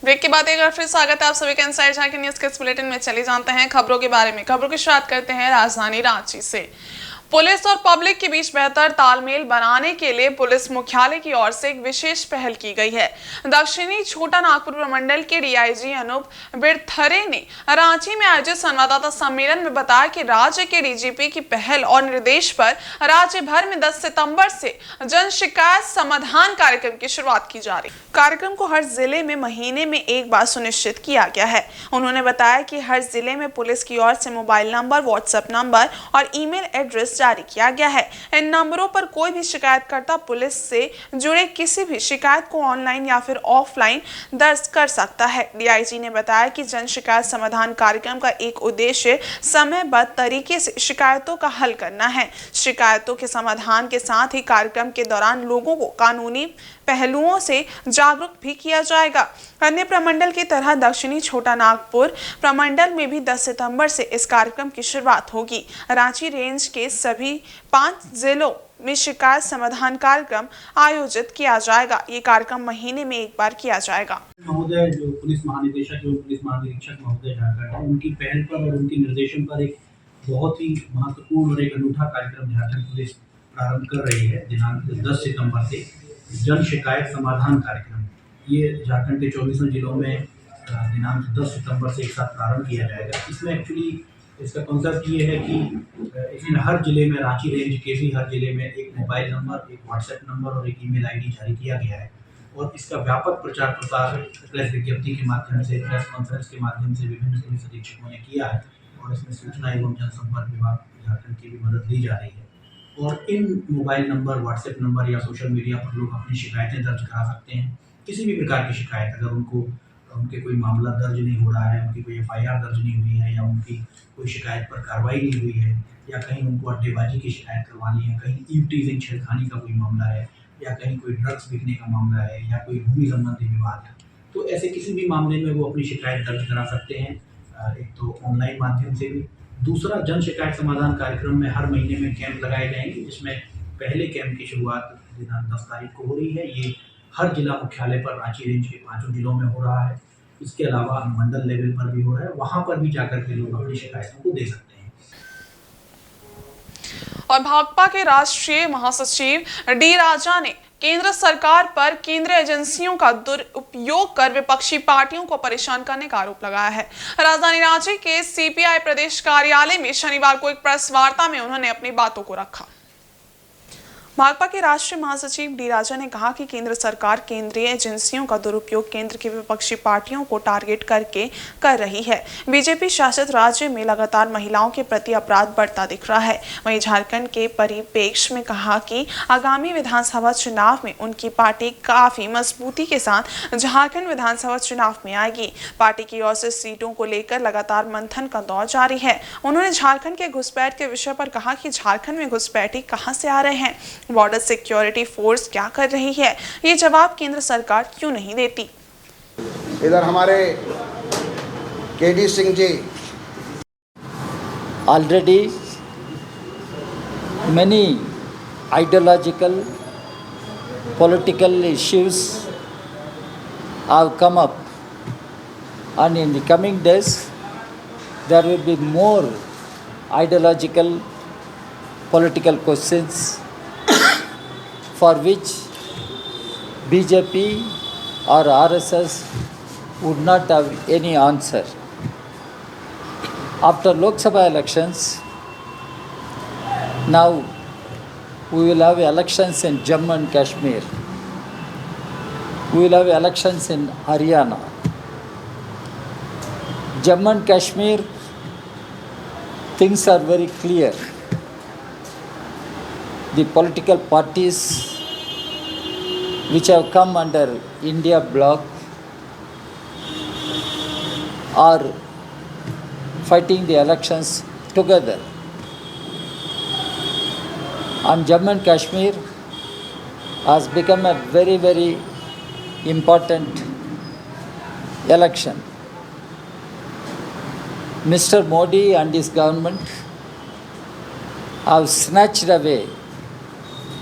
Break के बाद एक बार फिर स्वागत है आप सभी का इनसाइड झांकी न्यूज के इस बुलेटिन में। चले जानते हैं खबरों के बारे में। खबरों की शुरुआत करते हैं राजधानी रांची से। पुलिस और पब्लिक के बीच बेहतर तालमेल बनाने के लिए पुलिस मुख्यालय की ओर से एक विशेष पहल की गई है। दक्षिणी छोटा नागपुर प्रमंडल के डीआईजी अनूप बिरथरे ने रांची में आयोजित संवाददाता सम्मेलन में बताया कि राज्य के डीजीपी की पहल और निर्देश पर राज्य भर में 10 सितंबर से जन शिकायत समाधान कार्यक्रम की शुरुआत की जा रही है। कार्यक्रम को हर जिले में महीने में एक बार सुनिश्चित किया गया है। उन्होंने बताया कि हर जिले में पुलिस की ओर से मोबाइल नंबर, व्हाट्सएप नंबर और ईमेल एड्रेस जारी किया गया है। इन नंबरों पर कोई भी शिकायतकर्ता पुलिस से जुड़े किसी भी शिकायत को ऑनलाइन या फिर ऑफलाइन दर्ज कर सकता है। डीआईजी ने बताया कि जन शिकायत समाधान कार्यक्रम का एक उद्देश्य समयबद्ध तरीके से शिकायतों का हल करना है। शिकायतों के समाधान के साथ ही कार्यक्रम के दौरान लोगों को कानूनी पहलुओं से जागरूक भी किया जाएगा। अन्य प्रमंडल की तरह दक्षिणी छोटा नागपुर प्रमंडल में भी 10 सितंबर से इस कार्यक्रम की शुरुआत होगी। रांची रेंज के सभी 5 जिलों में शिकायत समाधान कार्यक्रम आयोजित किया जाएगा। ये कार्यक्रम महीने में एक बार किया जाएगा। महोदय जो पुलिस महानिदेशक एवं पुलिस महानिरीक्षक महोदय झारखंड है, उनकी पहल पर और उनके निर्देशन पर एक बहुत ही महत्वपूर्ण और एक अनूठा कार्यक्रम झारखंड पुलिस प्रारंभ कर रही है। दिनांक 10 सितंबर से जन शिकायत समाधान कार्यक्रम ये झारखंड के 24 जिलों में दिनांक 10 सितंबर से एक साथ प्रारंभ किया जाएगा। इसमें एक्चुअली इसका कॉन्सेप्ट ये है कि इसमें हर जिले में, रांची रेंज के भी हर जिले में एक मोबाइल नंबर, एक व्हाट्सएप नंबर और एक ईमेल आईडी जारी किया गया है और इसका व्यापक प्रचार प्रसार प्रेस विज्ञप्ति के माध्यम से, प्रेस कॉन्फ्रेंस के माध्यम से विभिन्न पुलिस अधीक्षकों ने किया है और इसमें सूचना एवं जनसंपर्क विभाग झारखंड की भी मदद ली जा रही है। और इन मोबाइल नंबर, व्हाट्सएप नंबर या सोशल मीडिया पर लोग अपनी शिकायतें दर्ज करा सकते हैं। किसी भी प्रकार की शिकायत, अगर उनके कोई मामला दर्ज नहीं हो रहा है, उनकी कोई एफआईआर दर्ज नहीं हुई है या उनकी कोई शिकायत पर कार्रवाई नहीं हुई है या कहीं उनको अड्डेबाजी की शिकायत करवानी है, कहीं ईव टीजिंग छेड़खानी का कोई मामला है या कहीं कोई ड्रग्स बिकने का मामला है या कोई भूमि संबंधी विवाद है, तो ऐसे किसी भी मामले में वो अपनी शिकायत दर्ज करा सकते हैं। एक तो ऑनलाइन माध्यम से भी। दूसरा, जन शिकायत समाधान कार्यक्रम में हर महीने में कैंप लगाए जाएंगे, जिसमें पहले कैंप की शुरुआत दिनांक 10 तारीख को हो रही है। ये हर जिला मुख्यालय पर रांची रेंज के 5 जिलों में हो रहा है। इसके अलावा मंडल लेवल पर भी हो रहा है, वहां पर भी जाकर के लोग अपनी शिकायतों को दे सकते हैं। और भाकपा के राष्ट्रीय महासचिव डी राजा ने केंद्र सरकार पर केंद्रीय एजेंसियों का दुरुपयोग कर विपक्षी पार्टियों को परेशान करने का आरोप लगाया है। राजधानी रांची के सीपीआई प्रदेश कार्यालय में शनिवार को एक प्रेस वार्ता में उन्होंने अपनी बातों को रखा। भाकपा के राष्ट्रीय महासचिव डी राजा ने कहा कि केंद्र सरकार केंद्रीय एजेंसियों का दुरुपयोग केंद्र की विपक्षी पार्टियों को टारगेट करके कर रही है। बीजेपी शासित राज्य में लगातार महिलाओं के प्रति अपराध बढ़ता दिख रहा है। वहीं झारखंड के परिप्रेक्ष्य में कहा कि आगामी विधानसभा चुनाव में उनकी पार्टी काफी मजबूती के साथ झारखंड विधानसभा चुनाव में आएगी। पार्टी की ओर से सीटों को लेकर लगातार मंथन का दौर जारी है। उन्होंने झारखंड के घुसपैठ के विषय पर कहा कि झारखंड में घुसपैठी कहां से आ रहे हैं, बॉर्डर सिक्योरिटी फोर्स क्या कर रही है, ये जवाब केंद्र सरकार क्यों नहीं देती। इधर हमारे KD Singh ji already many ideological political issues have come up, and in the coming days there will be more ideological political questions for which BJP or RSS would not have any answer. After Lok Sabha elections, now we will have elections in Jammu and Kashmir. We will have elections in Haryana. Jammu and Kashmir, things are very clear. The political parties which have come under India bloc are fighting the elections together. And Jammu and Kashmir has become a very, very important election. Mr. Modi and his government have snatched away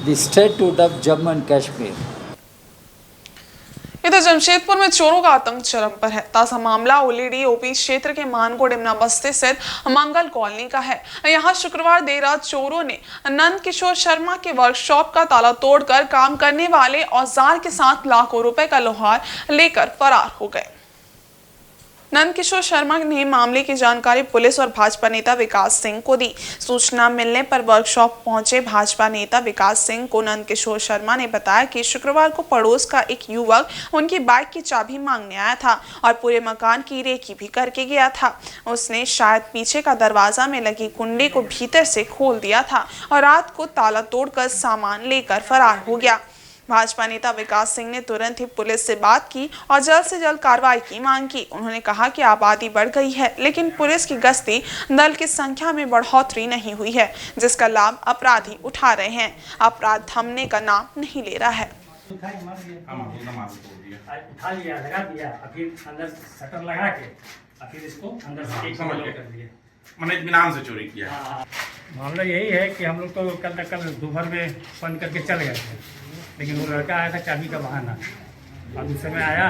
the statehood of Jammu and Kashmir. इधर जमशेदपुर में चोरों का आतंक चरम पर है। ताजा मामला ओलीडी ओपी क्षेत्र के मानकोट इमना बस्ती स्थित मंगल कॉलोनी का है। यहां शुक्रवार देर रात चोरों ने नंद किशोर शर्मा के वर्कशॉप का ताला तोड़कर काम करने वाले औजार के साथ लाखों रुपए का लोहार लेकर फरार हो गए। नंद किशोर शर्मा ने मामले की जानकारी पुलिस और भाजपा नेता विकास सिंह को दी। सूचना मिलने पर वर्कशॉप पहुंचे भाजपा नेता विकास सिंह को नंद किशोर शर्मा ने बताया कि शुक्रवार को पड़ोस का एक युवक उनकी बाइक की चाबी मांगने आया था और पूरे मकान की रेकी भी करके गया था। उसने शायद पीछे का दरवाजा में लगी कुंडी को भीतर से खोल दिया था और रात को ताला तोड़कर सामान लेकर फरार हो गया। भाजपा नेता विकास सिंह ने तुरंत ही पुलिस से बात की और जल्द से जल्द कार्रवाई की मांग की। उन्होंने कहा कि आबादी बढ़ गई है, लेकिन पुलिस की गश्ती दल की संख्या में बढ़ोतरी नहीं हुई है, जिसका लाभ अपराधी उठा रहे हैं। अपराध थमने का नाम नहीं ले रहा है। उठा लिया, लगा दिया, फिर अंदर शटर लगा के फिर इसको अंदर से एक समझ कर दिया। मैंने इत्मीनान से चोरी किया। मामला यही है कि हम लोग तो कल दोपहर में बंद करके चल गए थे, लेकिन वो लड़का आया था चाबी का बहाना। अब उस समय आया,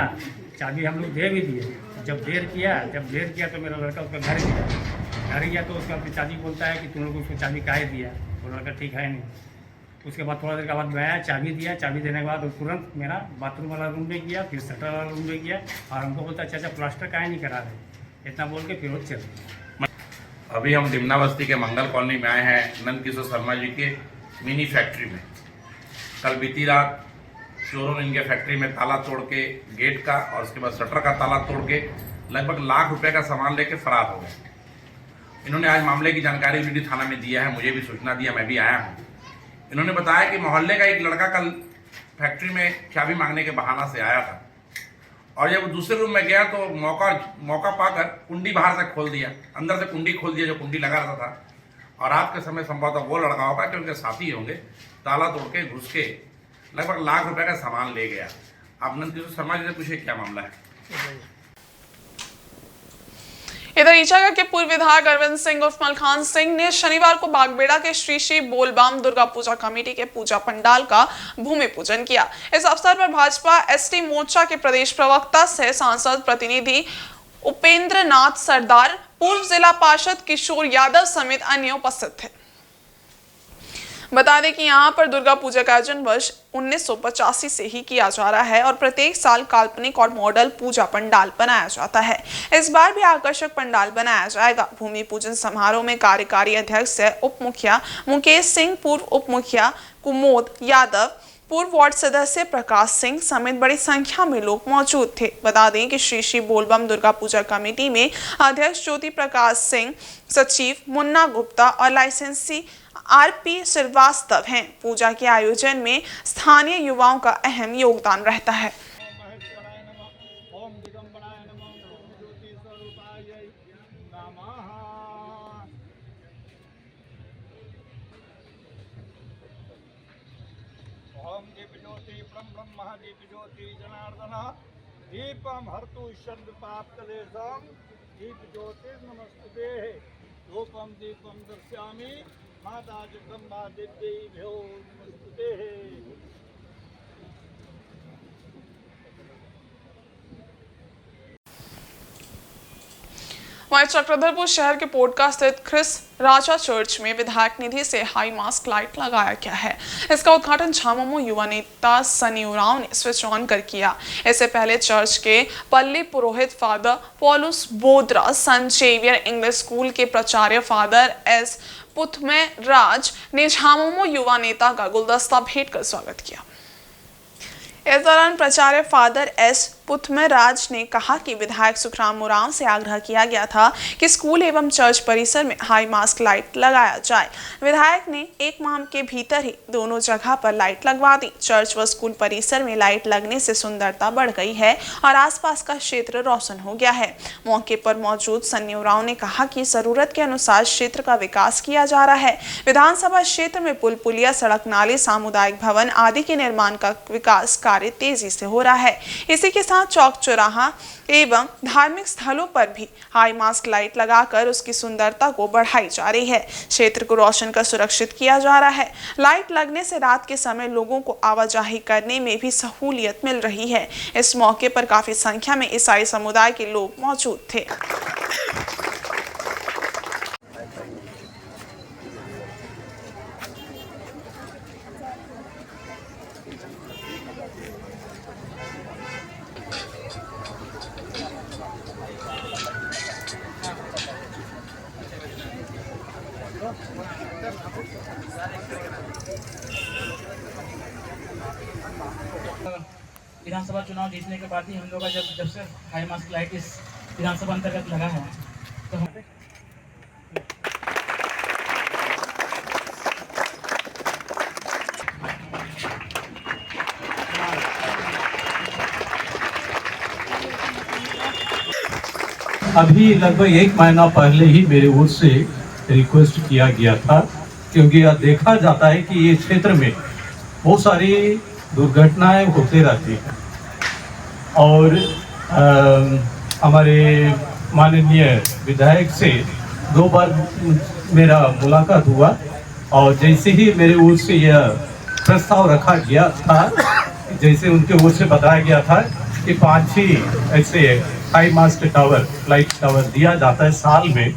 चाबी हम लोग दे भी दिए। जब देर किया तो मेरा लड़का उसका घर गया तो उसका अपनी चाबी बोलता है कि तुम लोग उसको चाबी काहे दिया। वो लड़का ठीक है नहीं। उसके बाद थोड़ा देर के बाद मैं आया, चाबी दिया। चाबी देने के बाद तुरंत मेरा बाथरूम वाला रूम में गया, फिर शटर वाला रूम में गया और हमको बोलता चाचा प्लास्टर काहे नहीं करा रहे, इतना बोल के फिर वो चल। अभी हम डिमना बस्ती के मंगल कॉलोनी में आए हैं नंद किशोर शर्मा जी के मिनी फैक्ट्री में। कल बीती रात चोरों ने इनके फैक्ट्री में ताला तोड़ के गेट का और उसके बाद शटर का ताला तोड़ के लगभग लाख रुपए का सामान लेके फरार हो गए। इन्होंने आज मामले की जानकारी ओलीडी थाना में दिया है, मुझे भी सूचना दिया, मैं भी आया हूँ। इन्होंने बताया कि मोहल्ले का एक लड़का कल फैक्ट्री में चाबी मांगने के बहाना से आया था और जब दूसरे रूम में गया तो मौका पाकर कुंडी बाहर से खोल दिया, अंदर से कुंडी खोल दिया जो कुंडी लगा रहता था। और रात के समय संभवतः वो लड़का होगा कि उनके साथी होंगे, ताला तोड़ के घुस के लगभग लाख रुपए का सामान ले गया। आप नंद किशोर शर्मा जी से पूछे क्या मामला है। इधर ईचागा के पूर्व विधायक अरविंद सिंह उर्फ मलखान सिंह ने शनिवार को बागबेड़ा के श्री श्री बोलबाम दुर्गा पूजा कमेटी के पूजा पंडाल का भूमि पूजन किया। इस अवसर पर भाजपा एसटी मोर्चा के प्रदेश प्रवक्ता सह सांसद प्रतिनिधि उपेंद्र नाथ सरदार, पूर्व जिला पार्षद किशोर यादव समेत अन्य उपस्थित थे। बता दें कि यहाँ पर दुर्गा पूजा का आयोजन वर्ष 1985 से ही किया जा रहा है और प्रत्येक साल काल्पनिक और मॉडल पूजा पंडाल बनाया जाता है। इस बार भी आकर्षक पंडाल बनाया जाएगा। भूमि पूजन समारोह में कार्यकारी अध्यक्ष उप मुखिया मुकेश सिंह, पूर्व उप मुखिया कुमोद यादव, पूर्व वार्ड सदस्य प्रकाश सिंह समेत बड़ी संख्या में लोग मौजूद थे। बता दें कि श्री श्री बोलबम दुर्गा पूजा कमेटी में अध्यक्ष ज्योति प्रकाश सिंह, सचिव मुन्ना गुप्ता और लाइसेंसी आरपी श्रीवास्तव हैं। पूजा के आयोजन में स्थानीय युवाओं का अहम योगदान रहता है। ओम दीप ज्योति ब्रह्म दीप ज्योति जनार्दन दीपम हर्तु पापकलेशम दीप ज्योति नमस्ते रूपम दीपम दर्शयामि माता जगदम्बा दिव्यैभ्यो नमस्ते। वहीं चक्रधरपुर शहर के पोटका स्थित क्रिस राजा चर्च में विधायक निधि से हाई मास्क लाइट लगाया गया है। इसका उद्घाटन झामुमो युवा नेता सनी उरांव ने स्विच ऑन कर किया। इससे पहले चर्च के पल्ली पुरोहित फादर पॉलुस बोद्रा, सन जेवियर इंग्लिश स्कूल के प्राचार्य फादर एस पुथमे राज ने झामुमो युवा नेता का गुलदस्ता भेंट कर स्वागत किया। इस दौरान प्राचार्य फादर एस पुथमराज ने कहा कि विधायक सुखराम उरांव से आग्रह किया गया था कि स्कूल एवं चर्च परिसर में हाई मास्क लाइट लगाया जाए। विधायक ने एक माह के भीतर ही दोनों जगह पर लाइट लगवा दी। चर्च व स्कूल परिसर में लाइट लगने से सुंदरता बढ़ गई है और आसपास का क्षेत्र रोशन हो गया है। मौके पर मौजूद सन्नी उरांव ने कहा कि जरूरत के अनुसार क्षेत्र का विकास किया जा रहा है। विधानसभा क्षेत्र में पुल पुलिया, सड़क, नाले, सामुदायिक भवन आदि के निर्माण का विकास कार्य तेजी से हो रहा है। इसी के साथ चौक चौराहा एवं धार्मिक स्थलों पर भी हाई मास्क लाइट लगाकर उसकी सुंदरता को बढ़ाई जा रही है। क्षेत्र को रोशन कर सुरक्षित किया जा रहा है। लाइट लगने से रात के समय लोगों को आवाजाही करने में भी सहूलियत मिल रही है। इस मौके पर काफी संख्या में ईसाई समुदाय के लोग मौजूद थे। विधानसभा चुनाव जीतने के बाद ही हम लोग का जब से हाई मास्क लाइट इस विधानसभा अंतर्गत लगा है तो हम अभी लगभग 1 महीना पहले ही मेरे ओर से रिक्वेस्ट किया गया था, क्योंकि यह देखा जाता है कि ये क्षेत्र में बहुत सारी दुर्घटनाएं होते रहती हैं और हमारे माननीय विधायक से 2 बार मेरा मुलाकात हुआ और जैसे ही मेरे ओर से यह प्रस्ताव रखा गया था, जैसे उनके ओर से बताया गया था कि 5 ऐसे high mast tower light tower दिया जाता है साल में,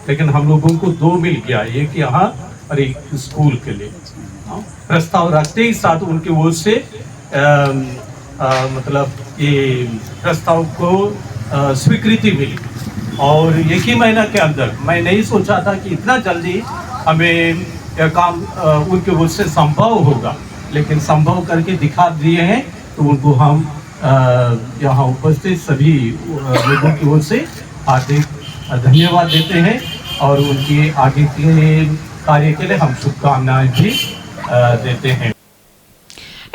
लेकिन हम लोगों को 2 मिल गया, एक यहाँ और एक स्कूल के लिए। प्रस्ताव रखते ही साथ उनकी ओर से मतलब ये प्रस्ताव को स्वीकृति मिली और 1 ही महीना के अंदर मैं नहीं सोचा था कि इतना जल्दी हमें यह काम उनके ओर से संभव होगा, लेकिन संभव करके दिखा दिए हैं। तो उनको हम यहाँ उपस्थित सभी लोगों की ओर से हार्दिक धन्यवाद देते हैं और उनके आगे के कार्य के लिए हम शुभकामनाएं भी देते हैं।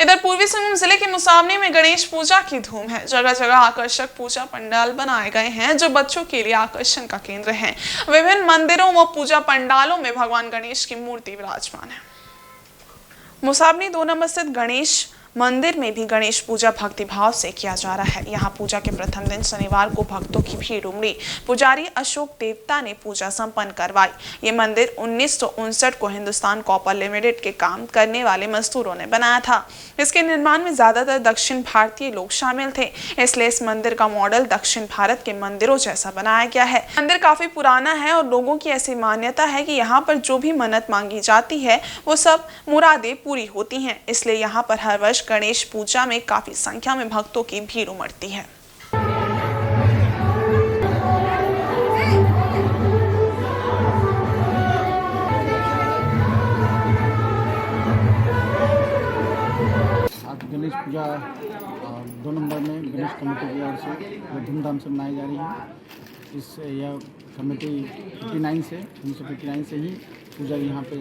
इधर पूर्वी सिंहभूम जिले के मुसावनी में गणेश पूजा की धूम है। जगह जगह आकर्षक पूजा पंडाल बनाए गए हैं जो बच्चों के लिए आकर्षण का केंद्र हैं। विभिन्न मंदिरों व पूजा पंडालों में भगवान गणेश की मूर्ति विराजमान है। मुसावनी 2 नंबर स्थित गणेश मंदिर में भी गणेश पूजा भक्ति भाव से किया जा रहा है। यहाँ पूजा के प्रथम दिन शनिवार को भक्तों की भीड़ उमड़ी। पुजारी अशोक देवता ने पूजा संपन्न करवाई। ये मंदिर 1959 को हिंदुस्तान कॉपर लिमिटेड के काम करने वाले मजदूरों ने बनाया था। इसके निर्माण में ज्यादातर दक्षिण भारतीय लोग शामिल थे, इसलिए इस मंदिर का मॉडल दक्षिण भारत के मंदिरों जैसा बनाया गया है। मंदिर काफी पुराना है और लोगों की ऐसी मान्यता है कि यहाँ पर जो भी मन्नत मांगी जाती है वो सब मुरादें पूरी होती हैं। इसलिए यहाँ पर हर वर्ष गणेश पूजा में काफी संख्या में भक्तों की भीड़ उमड़ती है। आज गणेश पूजा 2 नंबर में गणेश कमेटी की ओर से धूमधाम से मनाई जा रही है। इस यह कमेटी 1959 से ही पूजा यहाँ पे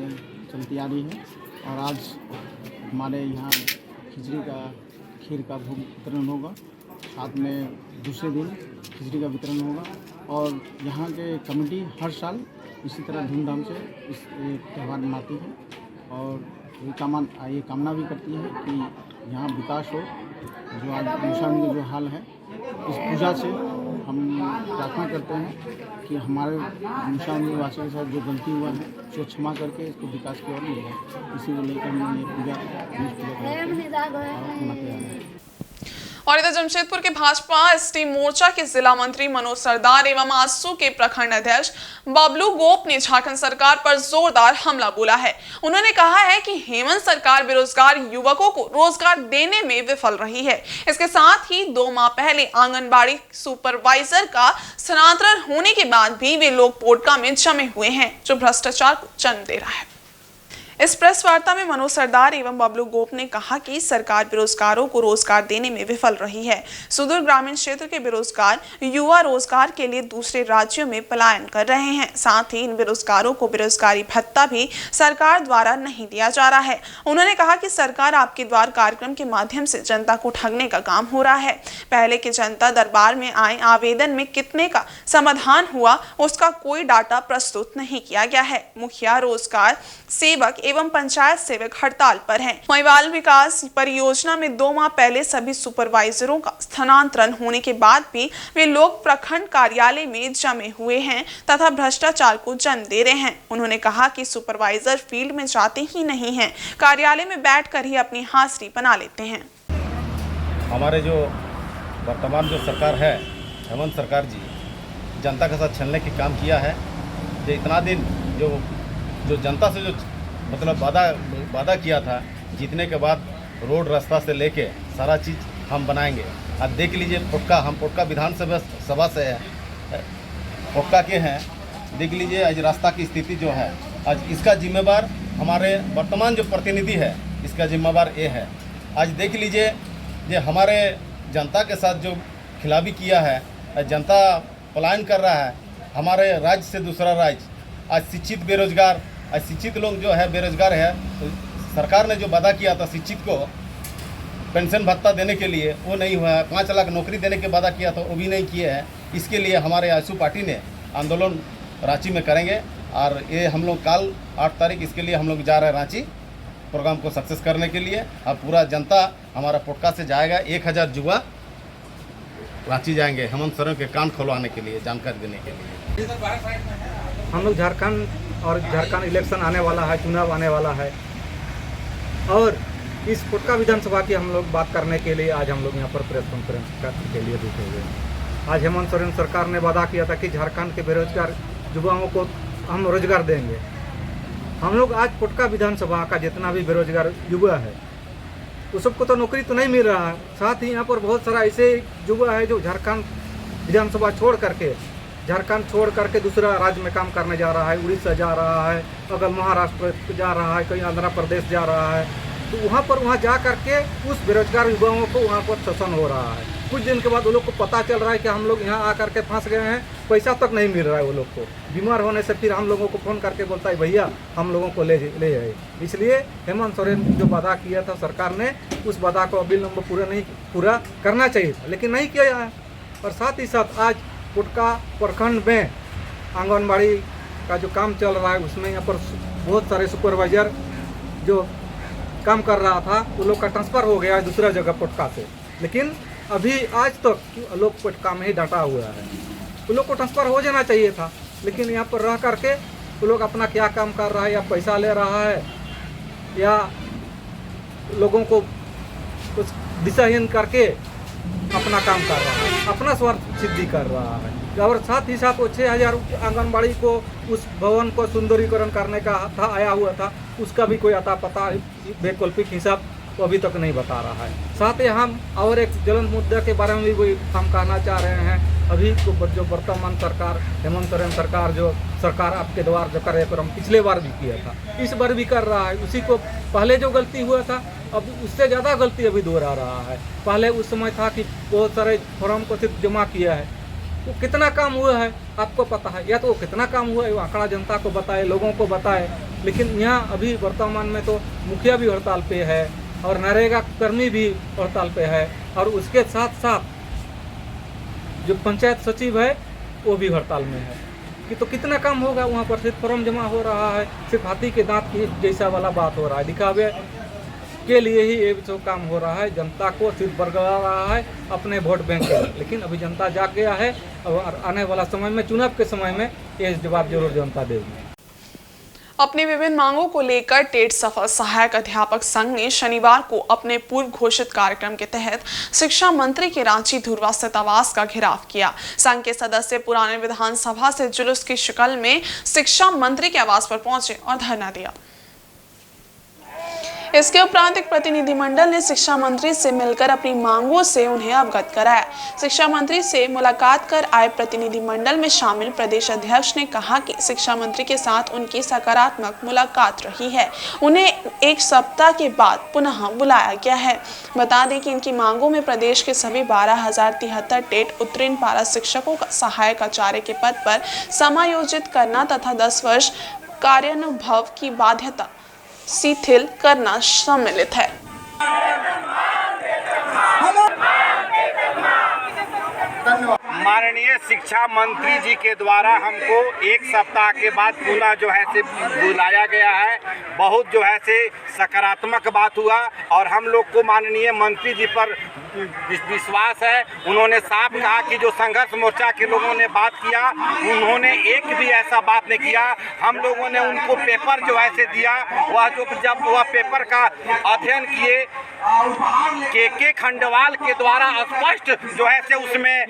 चलती आ रही है और आज हमारे यहाँ खीर का भोग वितरण होगा। साथ में दूसरे दिन खिचड़ी का वितरण होगा और यहाँ के कमेटी हर साल इसी तरह धूमधाम से इस त्यौहार मनाती है और ये कामना भी करती है कि यहाँ विकास हो। जो आज मुसावनी का जो हाल है, इस पूजा से हम प्रार्थना करते हैं कि हमारे मुसावनी वासियों के साथ जो गलती हुआ है उसको क्षमा करके इसको विकास की ओर ले जाए। इसी को लेकर हम ये पूजा मनाते हैं। और इधर जमशेदपुर के भाजपा एसटी मोर्चा के जिला मंत्री मनोज सरदार एवं आसू के प्रखंड अध्यक्ष बबलू गोप ने झारखंड सरकार पर जोरदार हमला बोला है। उन्होंने कहा है कि हेमंत सरकार बेरोजगार युवकों को रोजगार देने में विफल रही है। इसके साथ ही 2 माह पहले आंगनबाड़ी सुपरवाइजर का स्थानांतरण होने के बाद भी वे लोग पोटका में जमे हुए हैं, जो भ्रष्टाचार को जन्म दे रहा है। इस प्रेस वार्ता में मनोज सरदार एवं बबलू गोप ने कहा कि सरकार बेरोजगारों को रोजगार देने में विफल रही है। सुदूर ग्रामीण क्षेत्र के बेरोजगार युवा रोजगार के लिए दूसरे राज्यों में पलायन कर रहे हैं। साथ ही इन बेरोजगारों को बेरोजगारी भत्ता भी सरकार द्वारा नहीं दिया जा रहा है। उन्होंने कहा कि सरकार आपके द्वार कार्यक्रम के माध्यम से जनता को ठगने का काम हो रहा है। पहले के जनता दरबार में आए आवेदन में कितने का समाधान हुआ उसका कोई डाटा प्रस्तुत नहीं किया गया है। मुखिया, रोजगार सेवक एवं पंचायत सेवक हड़ताल पर हैं। वहीं बाल विकास परियोजना में 2 माह पहले सभी सुपरवाइजरों का स्थानांतरण होने के बाद भी वे लोग प्रखंड कार्यालय में जमे हुए हैं तथा भ्रष्टाचार को जन्म दे रहे हैं। उन्होंने कहा कि सुपरवाइजर फील्ड में जाते ही नहीं हैं, कार्यालय में बैठकर ही अपनी हाजिरी बना लेते हैं। हमारे जो वर्तमान जो सरकार है, हेमंत सरकार जी, जनता के साथ छलने की काम किया है। जो इतना दिन जो जनता से जो मतलब वादा किया था, जीतने के बाद रोड रास्ता से लेके सारा चीज़ हम बनाएंगे। अब देख लीजिए हम पोटका विधानसभा से है, पोटका के हैं। देख लीजिए आज रास्ता की स्थिति जो है, आज इसका जिम्मेवार हमारे वर्तमान जो प्रतिनिधि है, इसका जिम्मेवार ये है। आज देख लीजिए ये हमारे जनता के साथ जो खिलाफी किया है, जनता पलायन कर रहा है हमारे राज्य से दूसरा राज्य। आज शिक्षित बेरोजगार, आज शिक्षित लोग जो है बेरोजगार है, तो सरकार ने जो वादा किया था शिक्षित को पेंशन भत्ता देने के लिए, वो नहीं हुआ है। 5 लाख नौकरी देने के वादा किया था, वो भी नहीं किए हैं। इसके लिए हमारे आजसू पार्टी ने आंदोलन रांची में करेंगे और ये हम लोग कल 8 तारीख इसके लिए हम लोग जा रहे हैं रांची प्रोग्राम को सक्सेस करने के लिए। अब पूरा जनता हमारा पोटका से जाएगा, 1000 युवा रांची जाएंगे हेमंत सोरेन के कान खोलवाने के लिए, जानकारी देने के लिए। हम लोग झारखंड इलेक्शन आने वाला है, चुनाव आने वाला है और इस पोटका विधानसभा की हम लोग बात करने के लिए आज हम लोग यहाँ पर प्रेस कॉन्फ्रेंस के लिए जुटे हुए हैं। आज हेमंत सोरेन सरकार ने वादा किया था कि झारखंड के बेरोजगार युवाओं को हम रोजगार देंगे। हम लोग आज पोटका विधानसभा का जितना भी बेरोजगार युवा है उस सबको तो नौकरी तो नहीं मिल रहा है। साथ ही यहाँ पर बहुत सारा ऐसे युवा है जो झारखंड विधानसभा छोड़ करके दूसरा राज्य में काम करने जा रहा है, उड़ीसा जा रहा है, अगर महाराष्ट्र जा रहा है, कहीं आंध्र प्रदेश जा रहा है। तो वहाँ जा करके उस बेरोजगार युवाओं को वहाँ पर शोषण हो रहा है। कुछ दिन के बाद वो लोग को पता चल रहा है कि हम लोग यहाँ आकर के फंस गए हैं, पैसा तक नहीं मिल रहा है वो लोग को। बीमार होने से फिर हम लोगों को फ़ोन करके बोलता है भैया हम लोगों को ले आए। इसलिए हेमंत सोरेन जो वादा किया था सरकार ने, उस वादा को अविलंब पूरा करना चाहिए था, लेकिन नहीं किया है। और साथ ही साथ आज पोटका प्रखंड में आंगनबाड़ी का जो काम चल रहा है उसमें यहाँ पर बहुत सारे सुपरवाइजर जो काम कर रहा था वो लोग का ट्रांसफ़र हो गया है दूसरा जगह पोटका से, लेकिन अभी आज तक लोग पोटका में ही डटा हुआ है। वो लोग को ट्रांसफ़र हो जाना चाहिए था, लेकिन यहाँ पर रह करके वो लोग अपना क्या काम कर रहा है, या पैसा ले रहा है या लोगों को कुछ दिशाहीन करके अपना काम कर रहा है, अपना स्वार्थ सिद्धि कर रहा है। और साथ ही साथ वो 6000 आंगनबाड़ी को उस भवन को सुंदरीकरण करने का आया हुआ था, उसका भी कोई अता पता वैकल्पिक हिसाब वो अभी तक नहीं बता रहा है। साथ ही हम और एक ज्वलंत मुद्दा के बारे में भी हम कहना चाह रहे हैं। अभी जो वर्तमान सरकार हेमंत सोरेन सरकार जो सरकार आपके द्वार जो कार्यक्रम पिछले बार भी किया था, इस बार भी कर रहा है। उसी को पहले जो गलती हुआ था अब उससे ज़्यादा गलती अभी दोहरा रहा है। पहले उस समय था कि बहुत सारे फॉर्म को सिर्फ जमा किया है, वो कितना काम हुआ है आपको पता है, या तो वो कितना काम हुआ है वो आंकड़ा जनता को बताए, लोगों को बताए। लेकिन यहाँ अभी वर्तमान में तो मुखिया भी हड़ताल पे है और नरेगा कर्मी भी हड़ताल पे है, और उसके साथ साथ जो पंचायत सचिव है वो भी हड़ताल में है। कि तो कितना काम होगा वहाँ पर, सिर्फ फॉर्म जमा हो रहा है, सिर्फ हाथी के दांत की जैसा वाला बात हो रहा है, दिखावे के लिए ही ये जो काम हो रहा है। जनता को सिर्फ बरगला रहा है अपने वोट बैंक के, लेकिन अभी जनता जाग गया है और आने वाला समय में चुनाव के समय में ये जवाब जरूर जनता देगी। अपनी विभिन्न मांगों को लेकर टेट सफल सहायक अध्यापक संघ ने शनिवार को अपने पूर्व घोषित कार्यक्रम के तहत शिक्षा मंत्री के रांची धुरवा स्थित आवास का घेराव किया। संघ के सदस्य पुराने विधानसभा से जुलूस की शक्ल में शिक्षा मंत्री के आवास पर पहुंचे और धरना दिया। इसके उपरांत एक प्रतिनिधिमंडल ने शिक्षा मंत्री से मिलकर अपनी मांगों से उन्हें अवगत कराया। शिक्षा मंत्री से मुलाकात कर आए प्रतिनिधिमंडल में शामिल प्रदेश अध्यक्ष ने कहा कि शिक्षा मंत्री के साथ उनकी सकारात्मक मुलाकात रही है। उन्हें 1 सप्ताह के बाद पुनः बुलाया गया है। बता दें कि इनकी मांगों में प्रदेश के सभी 12,073 टेट उत्तीर्ण पारा शिक्षकों का सहायक आचार्य के पद पर समायोजित करना तथा 10 वर्ष कार्यानुभव की बाध्यता शिथिल करना सम्मिलित है। माननीय माननीय शिक्षा मंत्री जी के द्वारा हमको एक सप्ताह के बाद पुनः जो है से बुलाया गया है। बहुत जो है से सकारात्मक बात हुआ और हम लोग को माननीय मंत्री जी पर विश्वास है। उन्होंने साफ कहा कि जो संघर्ष मोर्चा के लोगों ने बात किया, उन्होंने एक भी ऐसा बात नहीं किया। हम लोगों ने उनको पेपर जो है से दिया, वह जो जब वह पेपर का अध्ययन किए, के खंडवाल के द्वारा स्पष्ट जो है से उसमें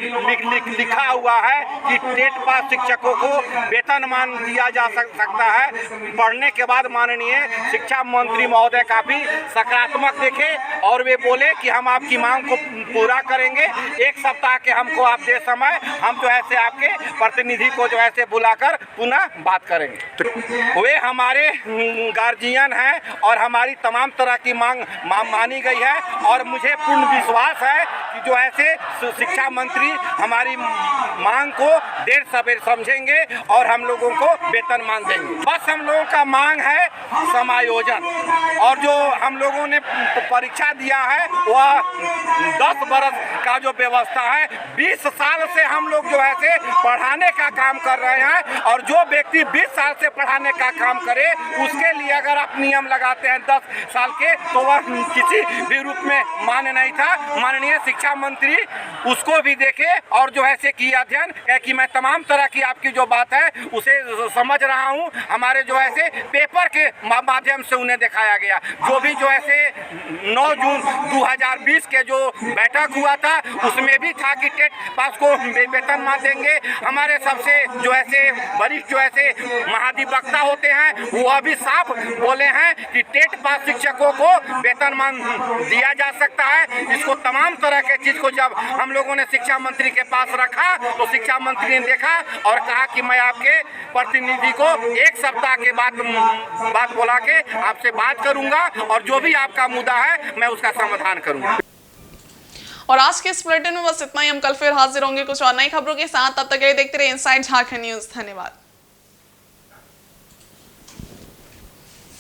लिखा हुआ है कि टेट पास शिक्षकों को वेतनमान दिया जा सकता है। पढ़ने के बाद माननीय शिक्षा मंत्री महोदय काफ़ी सकारात्मक देखे और वे बोले कि हम आपकी मांग को पूरा करेंगे। एक सप्ताह के हमको आप दे समय, हम जो है से आपके प्रतिनिधि को जो है से बुलाकर पुनः बात करेंगे। तो वे हमारे गार्जियन हैं और हमारी तमाम तरह की मांग मानी गई है और मुझे पूर्ण विश्वास है कि जो ऐसे शिक्षा मंत्री हमारी मांग को देर सवेर समझेंगे और हम लोगों को वेतनमान देंगे। बस हम लोगों का मांग है समायोजन, और जो हम लोगों ने परीक्षा दिया है वह 10 बरस का जो व्यवस्था है, 20 साल से हम लोग जो है से पढ़ाने का काम कर रहे हैं और जो व्यक्ति 20 साल से पढ़ाने का काम करे उसके लिए अगर आप नियम लगाते हैं 10 साल के, तो वह किसी भी रूप में मान्य नहीं था। माननीय शिक्षा मंत्री उसको भी देखे और जो है से किया अध्ययन है कि मैं तमाम तरह की आपकी जो बात है उसे समझ रहा हूँ। हमारे जो है से पेपर के माध्यम से उन्हें दिखाया गया, जो भी जो है से 9 जून 2020 के जो बैठक हुआ था उसमें भी था कि टेट पास को वेतनमान देंगे। हमारे सबसे जो है से वरिष्ठ जो है से महाधिवक्ता होते हैं वह भी साफ बोले हैं कि टेट पास शिक्षकों को वेतनमान दिया जा सकता है। इसको तमाम तरह के चीज़ को जब हम लोगों ने शिक्षा मंत्री के पास रखा तो शिक्षा मंत्री ने देखा और कहा कि मैं आपके प्रतिनिधि को एक सप्ताह के बाद बात बुला के आपसे बात करूंगा और जो भी आपका मुद्दा है मैं उसका समाधान करूंगा। और आज के इस बुलेटिन में बस इतना ही। हम कल फिर हाजिर होंगे कुछ और नई खबरों के साथ। तब तक के लिए देखते रहिए इनसाइड झारखंड न्यूज। धन्यवाद।